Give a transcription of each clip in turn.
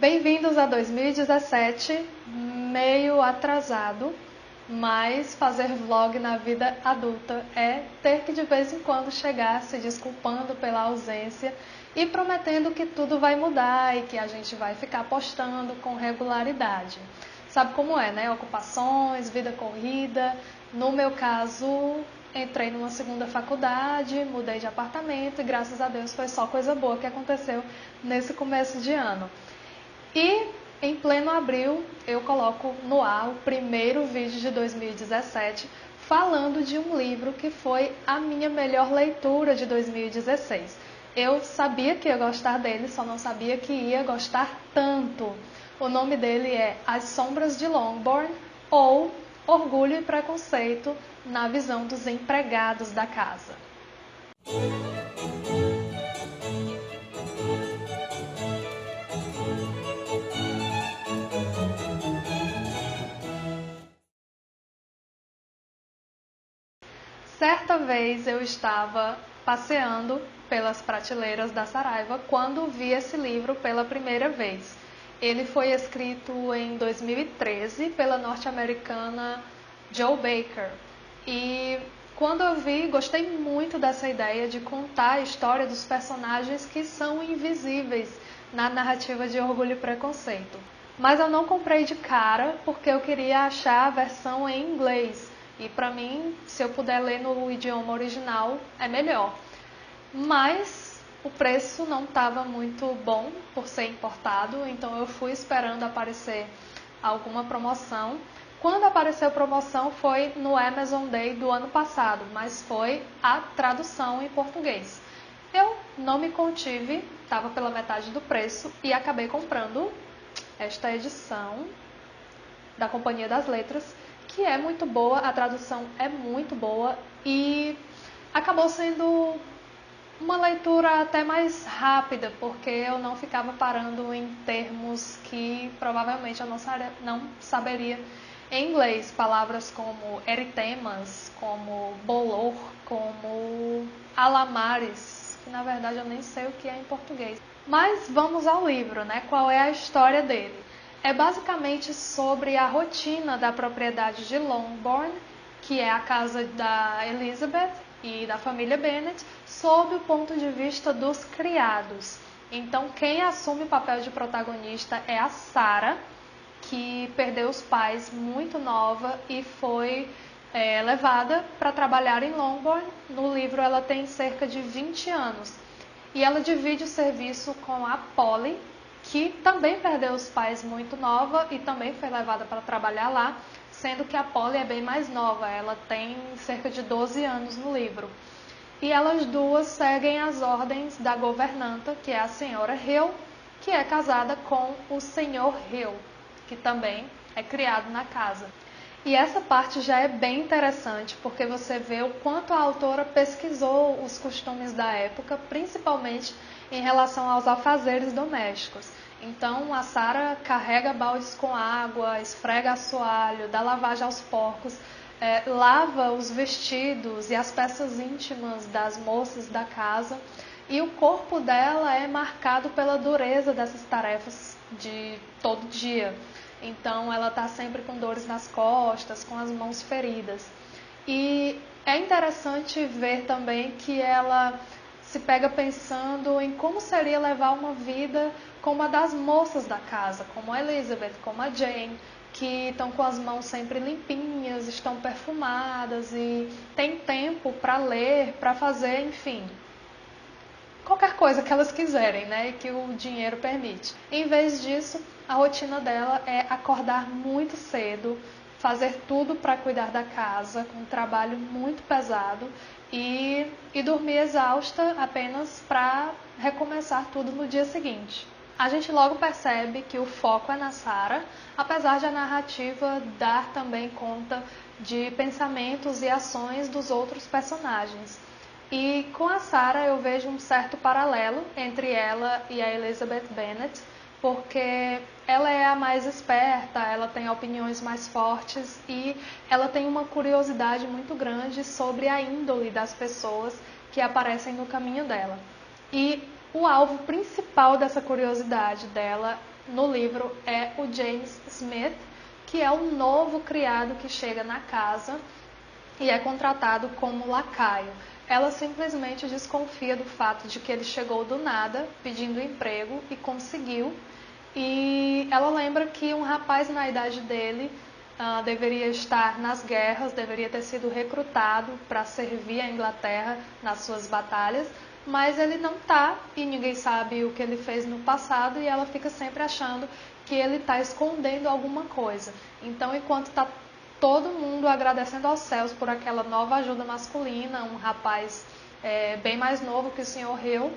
Bem-vindos a 2017, meio atrasado, mas fazer vlog na vida adulta é ter que de vez em quando chegar se desculpando pela ausência e prometendo que tudo vai mudar e que a gente vai ficar postando com regularidade. Sabe como é, né? Ocupações, vida corrida. No meu caso, entrei numa segunda faculdade, mudei de apartamento e graças a Deus foi só coisa boa que aconteceu nesse começo de ano. E em pleno abril eu coloco no ar o primeiro vídeo de 2017 falando de um livro que foi a minha melhor leitura de 2016. Eu sabia que ia gostar dele, só não sabia que ia gostar tanto. O nome dele é As Sombras de Longbourn, ou Orgulho e Preconceito na visão dos empregados da casa. Certa vez eu estava passeando pelas prateleiras da Saraiva quando vi esse livro pela primeira vez. Ele foi escrito em 2013 pela norte-americana Jo Baker. E quando eu vi, gostei muito dessa ideia de contar a história dos personagens que são invisíveis na narrativa de Orgulho e Preconceito. Mas eu não comprei de cara porque eu queria achar a versão em inglês. E para mim, se eu puder ler no idioma original, é melhor. Mas o preço não estava muito bom por ser importado, então eu fui esperando aparecer alguma promoção. Quando apareceu promoção foi no Amazon Day do ano passado, mas foi a tradução em português. Eu não me contive, estava pela metade do preço e acabei comprando esta edição da Companhia das Letras, que é muito boa, a tradução é muito boa e acabou sendo uma leitura até mais rápida, porque eu não ficava parando em termos que provavelmente eu não saberia em inglês. Palavras como eritemas, como bolor, como alamares, que na verdade eu nem sei o que é em português. Mas vamos ao livro, né? Qual é a história dele? É basicamente sobre a rotina da propriedade de Longbourn, que é a casa da Elizabeth e da família Bennet, sob o ponto de vista dos criados. Então, quem assume o papel de protagonista é a Sarah, que perdeu os pais muito nova e foi levada para trabalhar em Longbourn. No livro ela tem cerca de 20 anos. E ela divide o serviço com a Polly, que também perdeu os pais muito nova e também foi levada para trabalhar lá, sendo que a Polly é bem mais nova, ela tem cerca de 12 anos no livro. E elas duas seguem as ordens da governanta, que é a senhora Hill, que é casada com o senhor Hill, que também é criado na casa. E essa parte já é bem interessante, porque você vê o quanto a autora pesquisou os costumes da época, principalmente em relação aos afazeres domésticos. Então, a Sarah carrega baldes com água, esfrega assoalho, dá lavagem aos porcos, lava os vestidos e as peças íntimas das moças da casa. E o corpo dela é marcado pela dureza dessas tarefas de todo dia. Então, ela está sempre com dores nas costas, com as mãos feridas. E é interessante ver também que ela se pega pensando em como seria levar uma vida como a das moças da casa, como a Elizabeth, como a Jane, que estão com as mãos sempre limpinhas, estão perfumadas e têm tempo para ler, para fazer, enfim, qualquer coisa que elas quiserem, né, e que o dinheiro permite. Em vez disso, a rotina dela é acordar muito cedo, fazer tudo para cuidar da casa, com um trabalho muito pesado e dormir exausta apenas para recomeçar tudo no dia seguinte. A gente logo percebe que o foco é na Sarah, apesar de a narrativa dar também conta de pensamentos e ações dos outros personagens. E com a Sarah eu vejo um certo paralelo entre ela e a Elizabeth Bennet, porque ela é a mais esperta, ela tem opiniões mais fortes e ela tem uma curiosidade muito grande sobre a índole das pessoas que aparecem no caminho dela. E o alvo principal dessa curiosidade dela no livro é o James Smith, que é o novo criado que chega na casa e é contratado como lacaio. Ela simplesmente desconfia do fato de que ele chegou do nada pedindo emprego e conseguiu. E ela lembra que um rapaz na idade dele deveria estar nas guerras, deveria ter sido recrutado para servir a Inglaterra nas suas batalhas, mas ele não está e ninguém sabe o que ele fez no passado e ela fica sempre achando que ele está escondendo alguma coisa. Então, enquanto está todo mundo agradecendo aos céus por aquela nova ajuda masculina, um rapaz bem mais novo que o Sr. Hill,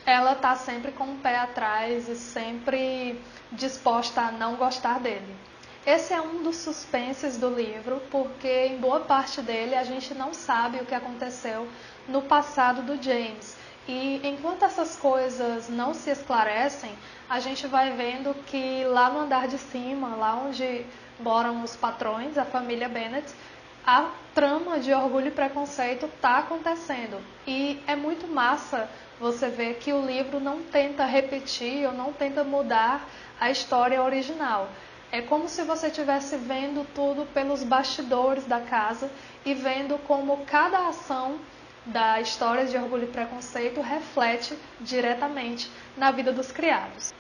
ela está sempre com o pé atrás e sempre disposta a não gostar dele. Esse é um dos suspenses do livro, porque em boa parte dele a gente não sabe o que aconteceu no passado do James. E enquanto essas coisas não se esclarecem, a gente vai vendo que lá no andar de cima, lá onde moram os patrões, a família Bennet, a trama de Orgulho e Preconceito está acontecendo. E é muito massa você ver que o livro não tenta repetir ou não tenta mudar a história original. É como se você estivesse vendo tudo pelos bastidores da casa e vendo como cada ação da história de Orgulho e Preconceito reflete diretamente na vida dos criados.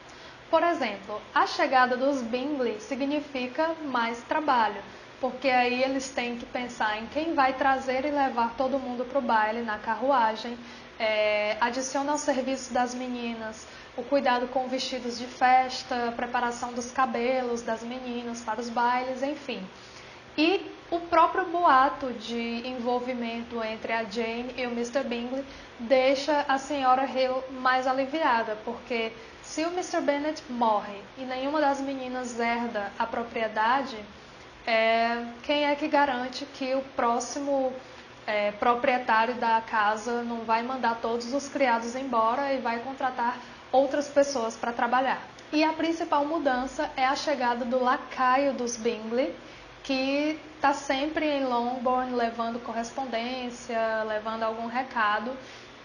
Por exemplo, a chegada dos Bingley significa mais trabalho, porque aí eles têm que pensar em quem vai trazer e levar todo mundo para o baile na carruagem, adiciona aos serviços das meninas o cuidado com vestidos de festa, a preparação dos cabelos das meninas para os bailes, enfim. E o próprio boato de envolvimento entre a Jane e o Mr. Bingley deixa a senhora Hill mais aliviada, porque se o Mr. Bennet morre e nenhuma das meninas herda a propriedade, quem é que garante que o próximo proprietário da casa não vai mandar todos os criados embora e vai contratar outras pessoas para trabalhar? E a principal mudança é a chegada do lacaio dos Bingley, que está sempre em Longbourn levando correspondência, levando algum recado,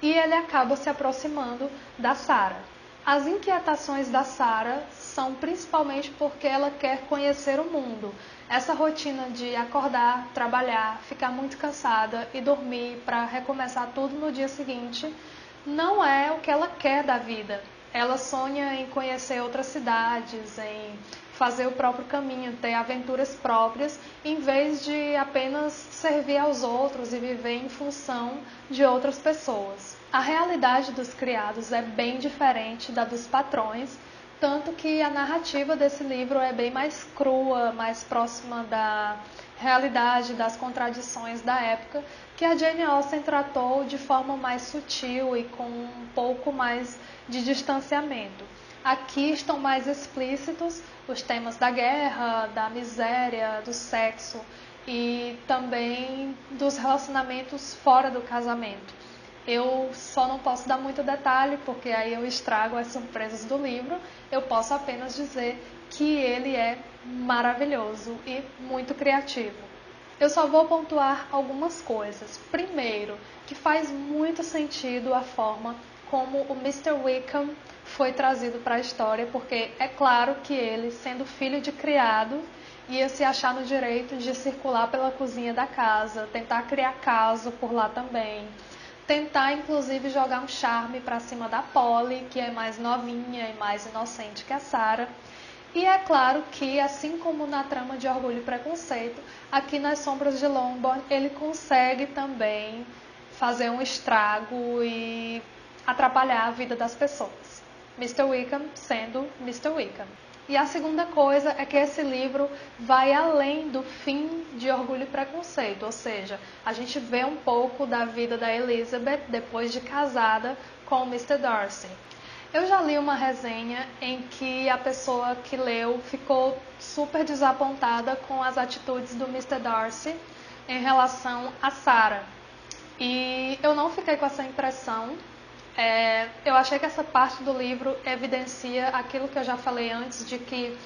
e ele acaba se aproximando da Sarah. As inquietações da Sarah são principalmente porque ela quer conhecer o mundo. Essa rotina de acordar, trabalhar, ficar muito cansada e dormir para recomeçar tudo no dia seguinte não é o que ela quer da vida. Ela sonha em conhecer outras cidades, em fazer o próprio caminho, ter aventuras próprias, em vez de apenas servir aos outros e viver em função de outras pessoas. A realidade dos criados é bem diferente da dos patrões, tanto que a narrativa desse livro é bem mais crua, mais próxima da realidade, das contradições da época, que a Jane Austen tratou de forma mais sutil e com um pouco mais de distanciamento. Aqui estão mais explícitos os temas da guerra, da miséria, do sexo e também dos relacionamentos fora do casamento. Eu só não posso dar muito detalhe, porque aí eu estrago as surpresas do livro. Eu posso apenas dizer que ele é maravilhoso e muito criativo. Eu só vou pontuar algumas coisas. Primeiro, que faz muito sentido a forma como o Mr. Wickham foi trazido para a história, porque é claro que ele, sendo filho de criado, ia se achar no direito de circular pela cozinha da casa, tentar criar caso por lá também, tentar inclusive jogar um charme para cima da Polly, que é mais novinha e mais inocente que a Sarah. E é claro que, assim como na trama de Orgulho e Preconceito, aqui nas Sombras de Longbourn ele consegue também fazer um estrago e atrapalhar a vida das pessoas. Mr. Wickham sendo Mr. Wickham. E a segunda coisa é que esse livro vai além do fim de Orgulho e Preconceito, ou seja, a gente vê um pouco da vida da Elizabeth depois de casada com o Mr. Darcy. Eu já li uma resenha em que a pessoa que leu ficou super desapontada com as atitudes do Mr. Darcy em relação a Sarah. E eu não fiquei com essa impressão. Eu achei que essa parte do livro evidencia aquilo que eu já falei antes, de que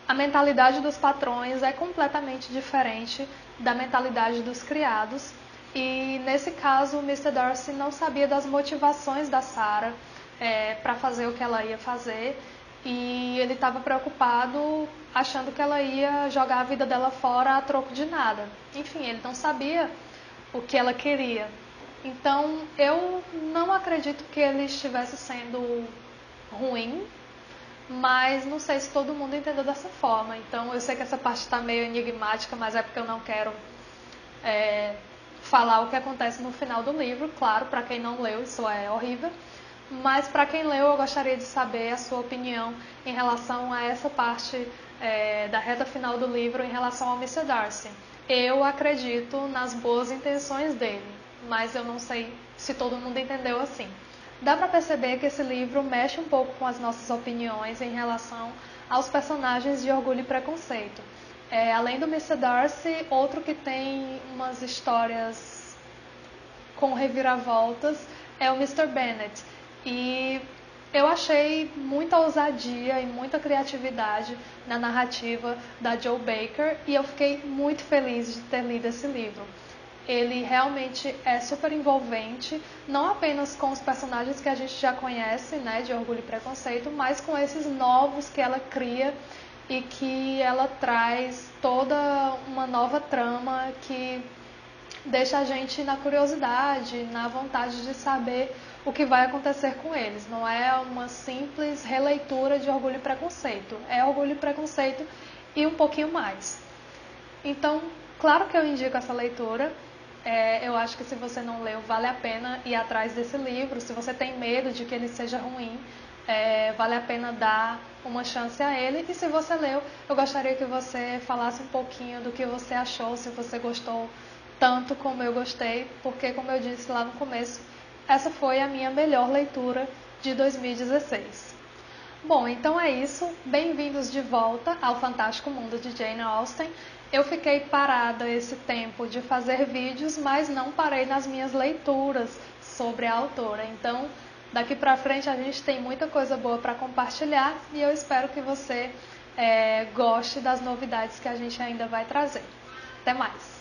a mentalidade dos patrões é completamente diferente da mentalidade dos criados. E nesse caso, o Mr. Darcy não sabia das motivações da Sarah para fazer o que ela ia fazer. e ele estava preocupado, achando que ela ia jogar a vida dela fora a troco de nada. Enfim, ele não sabia o que ela queria. Então, eu não acredito que ele estivesse sendo ruim, mas não sei se todo mundo entendeu dessa forma. Então, eu sei que essa parte está meio enigmática, mas é porque eu não quero falar o que acontece no final do livro. Claro, para quem não leu, isso é horrível. Mas para quem leu, eu gostaria de saber a sua opinião em relação a essa parte da reta final do livro em relação ao Mr. Darcy. Eu acredito nas boas intenções dele, mas eu não sei se todo mundo entendeu assim. Dá para perceber que esse livro mexe um pouco com as nossas opiniões em relação aos personagens de Orgulho e Preconceito. Além do Mr. Darcy, outro que tem umas histórias com reviravoltas é o Mr. Bennet. E eu achei muita ousadia e muita criatividade na narrativa da Jo Baker e eu fiquei muito feliz de ter lido esse livro. Ele realmente é super envolvente, não apenas com os personagens que a gente já conhece, né, de Orgulho e Preconceito, mas com esses novos que ela cria e que ela traz toda uma nova trama que deixa a gente na curiosidade, na vontade de saber o que vai acontecer com eles. Não é uma simples releitura de Orgulho e Preconceito. É Orgulho e Preconceito e um pouquinho mais. Então, claro que eu indico essa leitura. Eu acho que se você não leu, vale a pena ir atrás desse livro. Se você tem medo de que ele seja ruim, vale a pena dar uma chance a ele. E se você leu, eu gostaria que você falasse um pouquinho do que você achou, se você gostou tanto como eu gostei, porque, como eu disse lá no começo, essa foi a minha melhor leitura de 2016. Bom, então é isso. Bem-vindos de volta ao Fantástico Mundo de Jane Austen. Eu fiquei parada esse tempo de fazer vídeos, mas não parei nas minhas leituras sobre a autora. Então, daqui pra frente a gente tem muita coisa boa para compartilhar e eu espero que você goste das novidades que a gente ainda vai trazer. Até mais!